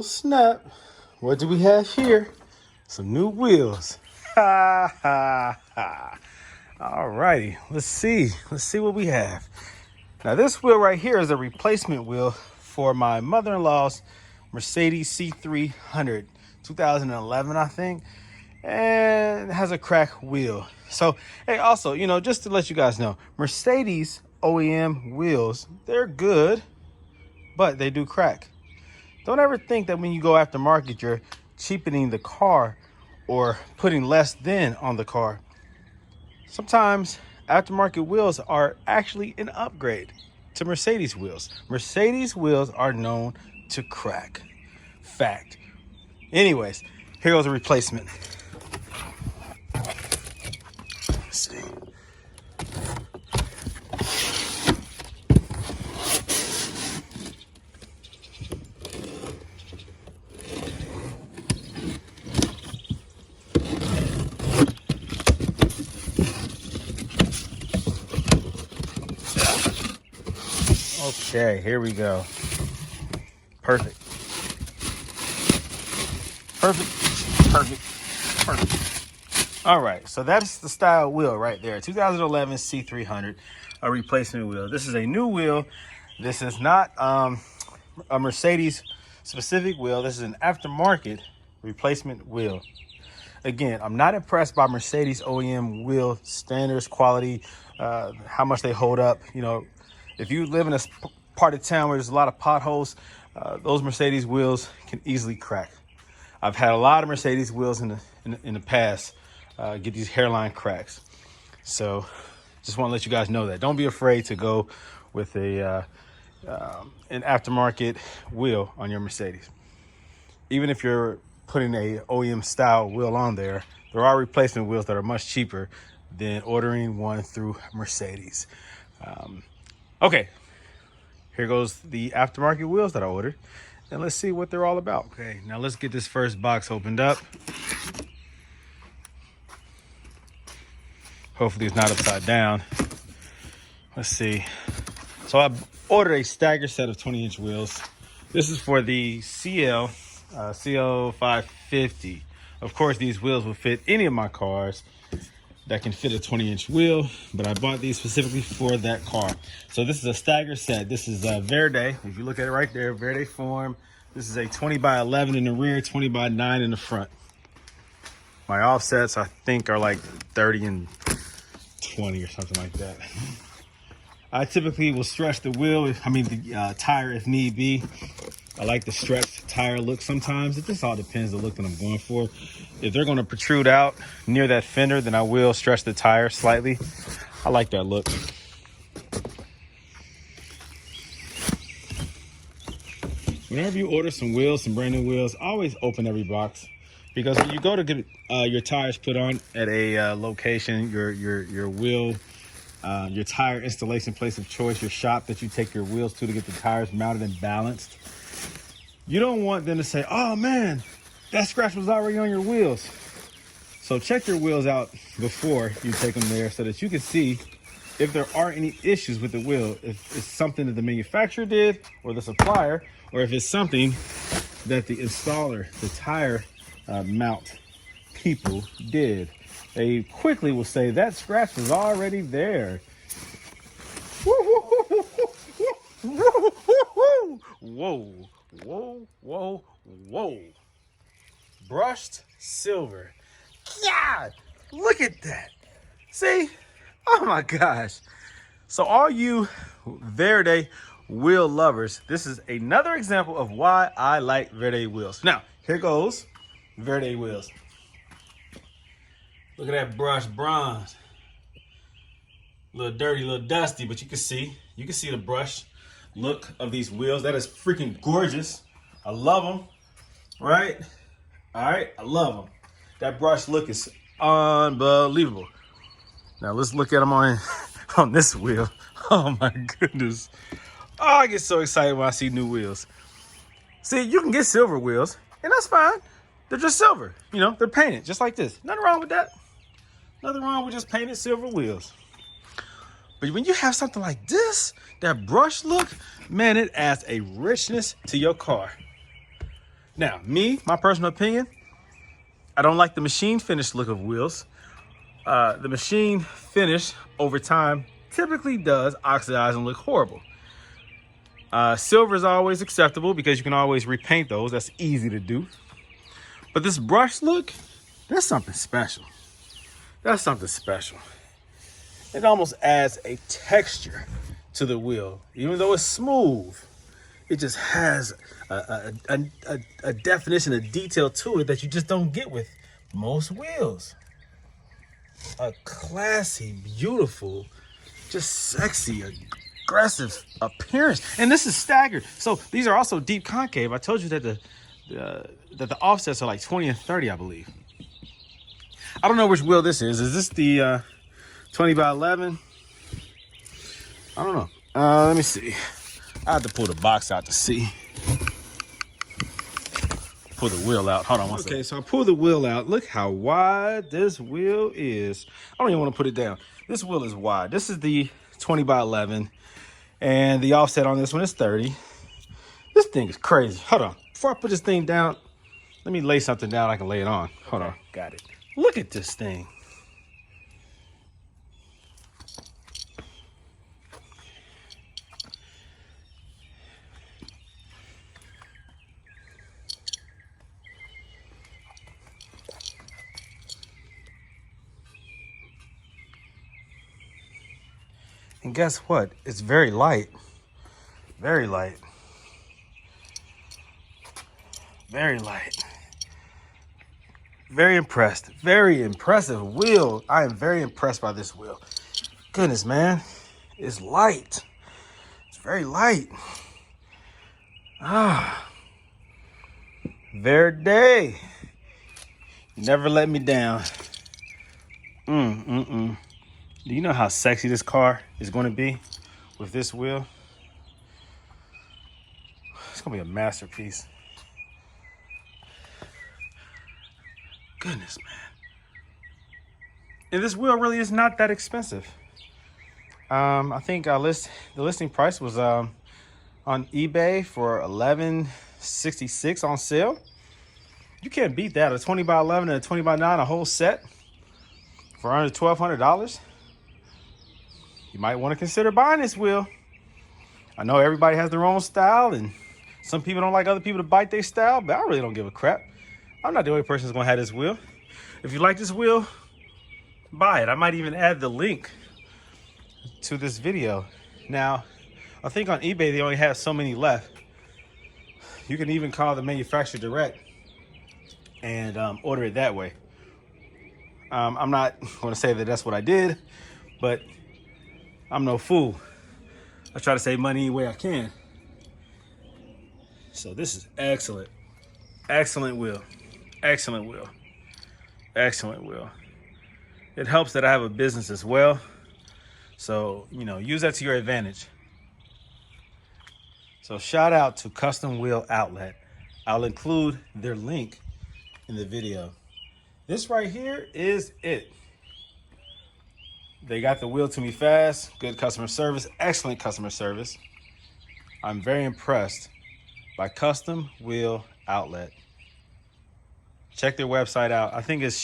Oh snap, what do we have here? Some new wheels. Ha ha ha. All righty, let's see what we have. Now this wheel right here is a replacement wheel for my mother-in-law's Mercedes C300, 2011 I think, and it has a cracked wheel. So hey, also, you know, just to let you guys know, Mercedes OEM wheels, they're good, but they do crack. Don't ever think that when you go aftermarket, you're cheapening the car or putting less than on the car. Sometimes aftermarket wheels are actually an upgrade to Mercedes wheels. Mercedes wheels are known to crack. Fact. Anyways, here goes a replacement. Let's see. Okay, here we go. Perfect. Perfect. All right, so that's the style wheel right there. 2011 C300, a replacement wheel. This is a new wheel. This is not a Mercedes specific wheel. This is an aftermarket replacement wheel. Again, I'm not impressed by Mercedes OEM wheel standards, quality, how much they hold up. You know, if you live in a part of town where there's a lot of potholes, those Mercedes wheels can easily crack. I've had a lot of Mercedes wheels in the past get these hairline cracks. So just want to let you guys know that. Don't be afraid to go with an aftermarket wheel on your Mercedes. Even if you're putting a OEM style wheel on there, there are replacement wheels that are much cheaper than ordering one through Mercedes. Okay, here goes the aftermarket wheels that I ordered, and let's see what they're all about. Okay, now let's get this first box opened up. Hopefully it's not upside down. Let's see. So I ordered a staggered set of 20-inch wheels. This is for the CL550. Of course, these wheels will fit any of my cars that can fit a 20-inch wheel, but I bought these specifically for that car. So this is a stagger set. This is Verde. If you look at it right there, Verde form. This is a 20 by 11 in the rear, 20 by 9 in the front. My offsets, I think, are like 30 and 20 or something like that. I typically will stretch the wheel, the tire if need be. I like the stretched tire look sometimes. It just all depends on the look that I'm going for. If they're going to protrude out near that fender, then I will stretch the tire slightly. I like that look. Whenever you order some wheels, some brand new wheels, always open every box. Because when you go to get your tires put on at a location, your wheel, your tire installation place of choice, your shop that you take your wheels to get the tires mounted and balanced, you don't want them to say, oh man, that scratch was already on your wheels. So check your wheels out before you take them there so that you can see if there are any issues with the wheel, if it's something that the manufacturer did or the supplier, or if it's something that the installer, the tire mount people did. They quickly will say that scratch was already there. Whoa, whoa, whoa, whoa. Brushed silver. Yeah, look at that. See? Oh my gosh. So all you Verde wheel lovers, this is another example of why I like Verde wheels. Now, here goes Verde wheels. Look at that brushed bronze. A little dirty, a little dusty, but you can see the brush look of these wheels. That is freaking gorgeous. I love them, right? All right, I love them. That brush look is unbelievable. Now let's look at them on this wheel. Oh my goodness. Oh, I get so excited when I see new wheels. See, you can get silver wheels, and that's fine. They're just silver. You know, they're painted just like this. Nothing wrong with that. Nothing wrong with just painted silver wheels. But when you have something like this, that brush look, man, it adds a richness to your car. Now, my personal opinion, I don't like the machine finish look of wheels. The machine finish over time typically does oxidize and look horrible. Silver is always acceptable because you can always repaint those. That's easy to do. But this brush look, that's something special. That's something special. It almost adds a texture to the wheel. Even though it's smooth, it just has a definition, a detail to it that you just don't get with most wheels. A classy, beautiful, just sexy, aggressive appearance. And this is staggered. So these are also deep concave. I told you that the offsets are like 20 and 30, I believe. I don't know which wheel this is. Is this the 20 by 11? I don't know. Let me see. I have to pull the box out to see. Pull the wheel out. Hold on one second. Okay, so I pulled the wheel out. Look how wide this wheel is. I don't even want to put it down. This wheel is wide. This is the 20 by 11. And the offset on this one is 30. This thing is crazy. Hold on. Before I put this thing down, let me lay something down. I can lay it on. Hold on. Got it. Look at this thing. And guess what? It's very light. Very light. Very light. Very impressed. Very impressive wheel. I am very impressed by this wheel. Goodness, man. It's light. It's very light. Ah. Verde. You never let me down. Do you know how sexy this car is going to be with this wheel? It's going to be a masterpiece. Goodness, man. And this wheel really is not that expensive. I think the listing price was on eBay for $11.66 on sale. You can't beat that. A 20 by 11 and a 20 by 9, a whole set for under $1,200. You might want to consider buying this wheel. I know everybody has their own style, and some people don't like other people to bite their style, but I really don't give a crap. I'm not the only person that's going to have this wheel. If you like this wheel, buy it. I might even add the link to this video. Now, I think on eBay, they only have so many left. You can even call the manufacturer direct and order it that way. I'm not going to say that that's what I did, but I'm no fool. I try to save money any way I can. So this is excellent. Excellent wheel. Excellent wheel. Excellent wheel. It helps that I have a business as well. So, use that to your advantage. So shout out to Custom Wheel Outlet. I'll include their link in the video. This right here is it. They got the wheel to me fast, good customer service, excellent customer service. I'm very impressed by Custom Wheel Outlet. Check their website out. I think it's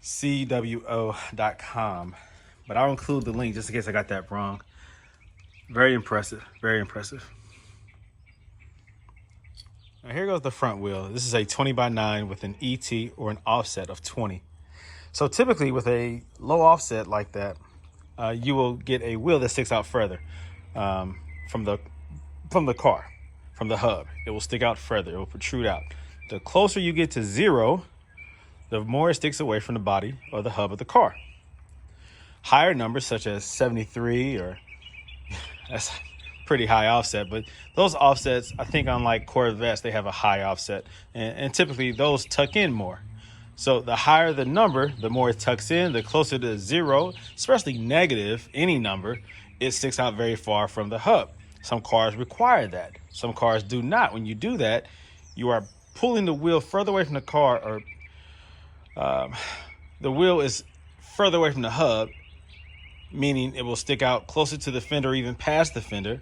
shopcwo.com, but I'll include the link just in case I got that wrong. Very impressive, very impressive. Now here goes the front wheel. This is a 20 by 9 with an ET or an offset of 20. So typically with a low offset like that, you will get a wheel that sticks out further from the car, from the hub. It will stick out further. It will protrude out. The closer you get to 0, the more it sticks away from the body or the hub of the car. Higher numbers such as 73 or that's pretty high offset, but those offsets, I think unlike Corvettes, they have a high offset and typically those tuck in more. So the higher the number, the more it tucks in, the closer to 0, especially negative, any number, it sticks out very far from the hub. Some cars require that. Some cars do not. When you do that, you are pulling the wheel further away from the car, or the wheel is further away from the hub, meaning it will stick out closer to the fender or even past the fender.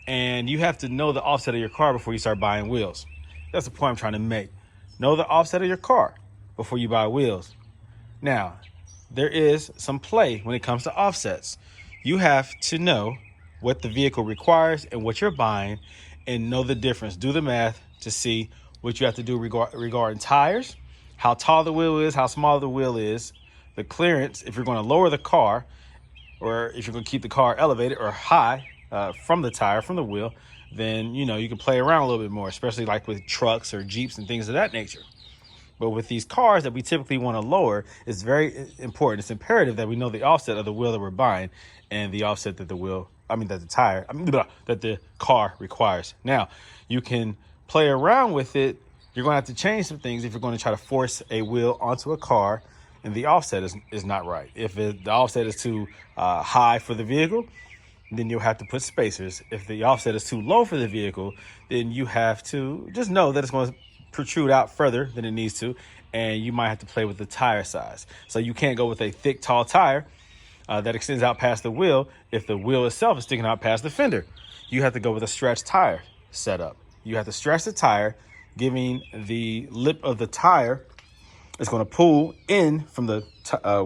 And you have to know the offset of your car before you start buying wheels. That's the point I'm trying to make. Know the offset of your car before you buy wheels. Now, there is some play when it comes to offsets. You have to know what the vehicle requires and what you're buying and know the difference. Do the math to see what you have to do regarding tires, how tall the wheel is, how small the wheel is, the clearance, if you're going to lower the car or if you're going to keep the car elevated or high from the tire, from the wheel, then, you know, you can play around a little bit more, especially like with trucks or Jeeps and things of that nature. But with these cars that we typically want to lower, it's very important. It's imperative that we know the offset of the wheel that we're buying and the offset that that the car requires. Now, you can play around with it. You're going to have to change some things if you're going to try to force a wheel onto a car and the offset is not right. If the offset is too high for the vehicle, then you'll have to put spacers. If the offset is too low for the vehicle, then you have to just know that it's going to protrude out further than it needs to, and you might have to play with the tire size. So you can't go with a thick, tall tire that extends out past the wheel if the wheel itself is sticking out past the fender. You have to go with a stretched tire setup. You have to stretch the tire, giving the lip of the tire, it's going to pull in from the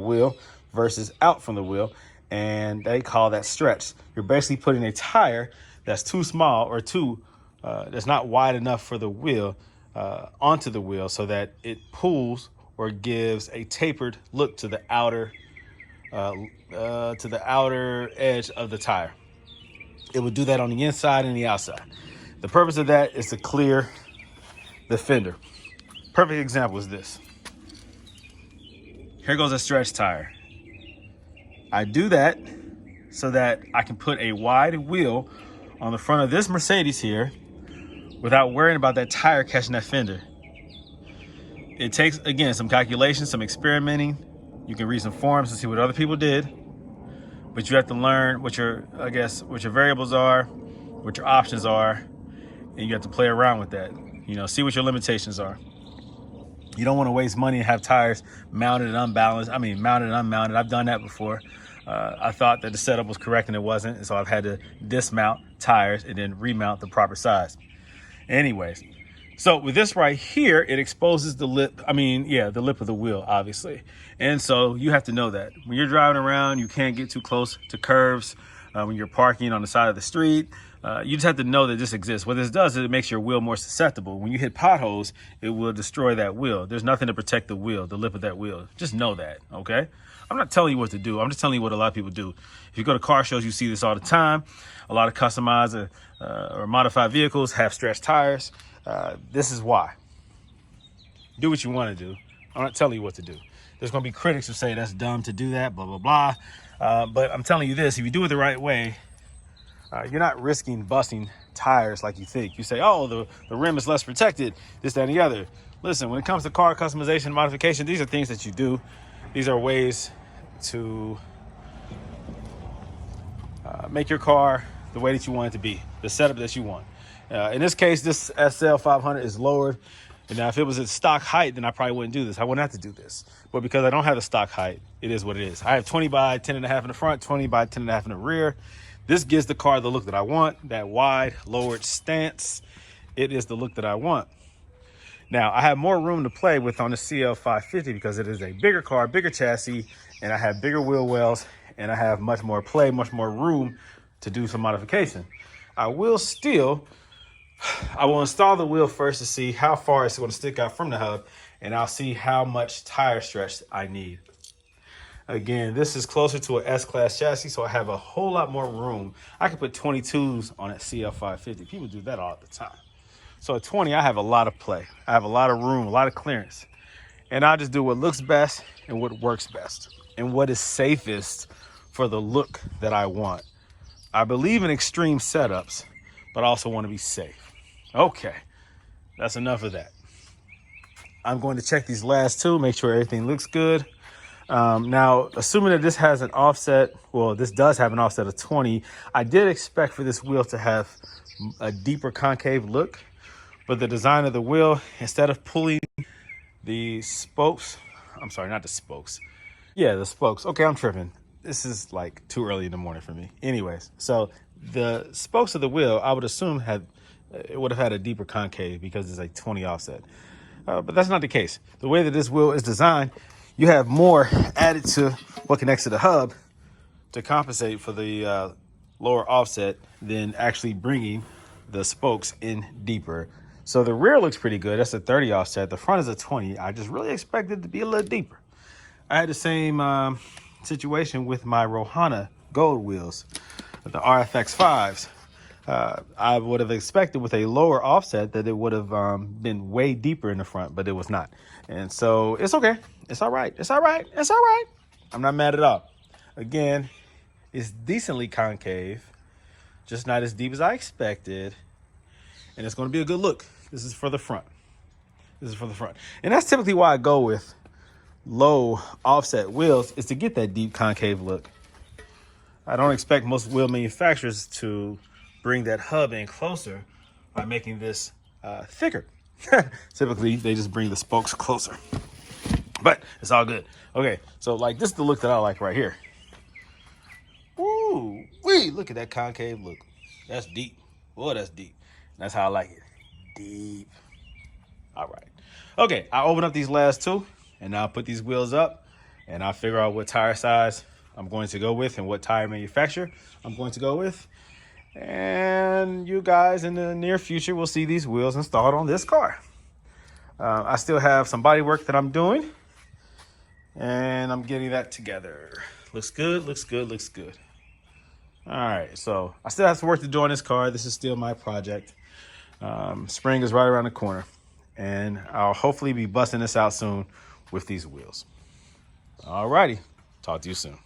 wheel versus out from the wheel, and they call that stretch. You're basically putting a tire that's too small or that's not wide enough for the wheel onto the wheel so that it pulls or gives a tapered look to the outer edge of the tire. It will do that on the inside and the outside. The purpose of that is to clear the fender. Perfect example is this. Here goes a stretch tire. I do that so that I can put a wide wheel on the front of this Mercedes here without worrying about that tire catching that fender. It takes, again, some calculation, some experimenting. You can read some forums and see what other people did, but you have to learn what your variables are, what your options are, and you have to play around with that. You know, see what your limitations are. You don't want to waste money and have tires mounted and unbalanced. Mounted and unmounted. I've done that before. I thought that the setup was correct and it wasn't, and so I've had to dismount tires and then remount the proper size. Anyways, so with this right here, it exposes the lip. The lip of the wheel, obviously. And so you have to know that when you're driving around, you can't get too close to curves. When you're parking on the side of the street, you just have to know that this exists. What this does is it makes your wheel more susceptible. When you hit potholes, it will destroy that wheel. There's nothing to protect the wheel, the lip of that wheel. Just know that, okay? I'm not telling you what to do. I'm just telling you what a lot of people do. If you go to car shows, you see this all the time. A lot of customized or modified vehicles have stretched tires. This is why. Do what you want to do. I'm not telling you what to do. There's going to be critics who say that's dumb to do that, blah, blah, blah. But I'm telling you this, if you do it the right way, you're not risking busting tires like you think. You say, oh, the rim is less protected, this, that, and the other. Listen, when it comes to car customization and modification, these are things that you do. These are ways to make your car the way that you want it to be, the setup that you want. In this case, this CL500 is lowered. And now if it was at stock height, then I probably wouldn't do this. I wouldn't have to do this. But because I don't have the stock height, it is what it is. I have 20 by 10.5 in the front, 20 by 10.5 in the rear. This gives the car the look that I want, that wide, lowered stance. It is the look that I want. Now, I have more room to play with on the CL550 because it is a bigger car, bigger chassis, and I have bigger wheel wells, and I have much more play, much more room to do some modification. I will install the wheel first to see how far it's going to stick out from the hub, and I'll see how much tire stretch I need. Again, this is closer to an S-Class chassis, so I have a whole lot more room. I can put 22s on a CL550. People do that all the time. So at 20, I have a lot of play. I have a lot of room, a lot of clearance. And I'll just do what looks best and what works best and what is safest for the look that I want. I believe in extreme setups, but I also want to be safe. Okay, that's enough of that. I'm going to check these last two, make sure everything looks good. Now, assuming that this has an offset, well, this does have an offset of 20. I did expect for this wheel to have a deeper concave look, but the design of the wheel, instead of pulling the spokes, I'm sorry, not the spokes. Yeah, the spokes. Okay, I'm tripping. This is like too early in the morning for me. Anyways, so the spokes of the wheel, I would assume had it would have had a deeper concave because it's a 20 offset. But that's not the case. The way that this wheel is designed, you have more added to what connects to the hub to compensate for the lower offset than actually bringing the spokes in deeper. So the rear looks pretty good. That's a 30 offset. The front is a 20. I just really expected it to be a little deeper. I had the same situation with my Rohana gold wheels, the RFX5s. I would have expected with a lower offset that it would have been way deeper in the front, but it was not. And so it's okay. It's all right. It's all right. It's all right. I'm not mad at all. Again, it's decently concave, just not as deep as I expected. And it's going to be a good look. This is for the front. This is for the front. And that's typically why I go with low offset wheels, is to get that deep concave look. I don't expect most wheel manufacturers to bring that hub in closer by making this thicker. Typically, they just bring the spokes closer. But it's all good. Okay, so like this is the look that I like right here. Ooh, wee, look at that concave look. That's deep. Boy, that's deep. That's how I like it. Deep. All right. Okay, I'll open up these last two, and I'll put these wheels up, and I'll figure out what tire size I'm going to go with and what tire manufacturer I'm going to go with. And you guys in the near future will see these wheels installed on this car. I still have some body work that I'm doing, and I'm getting that together. Looks good, looks good, looks good. All right, so I still have some work to do on this car. This is still my project. Spring is right around the corner, and I'll hopefully be busting this out soon with these wheels. All righty, talk to you soon.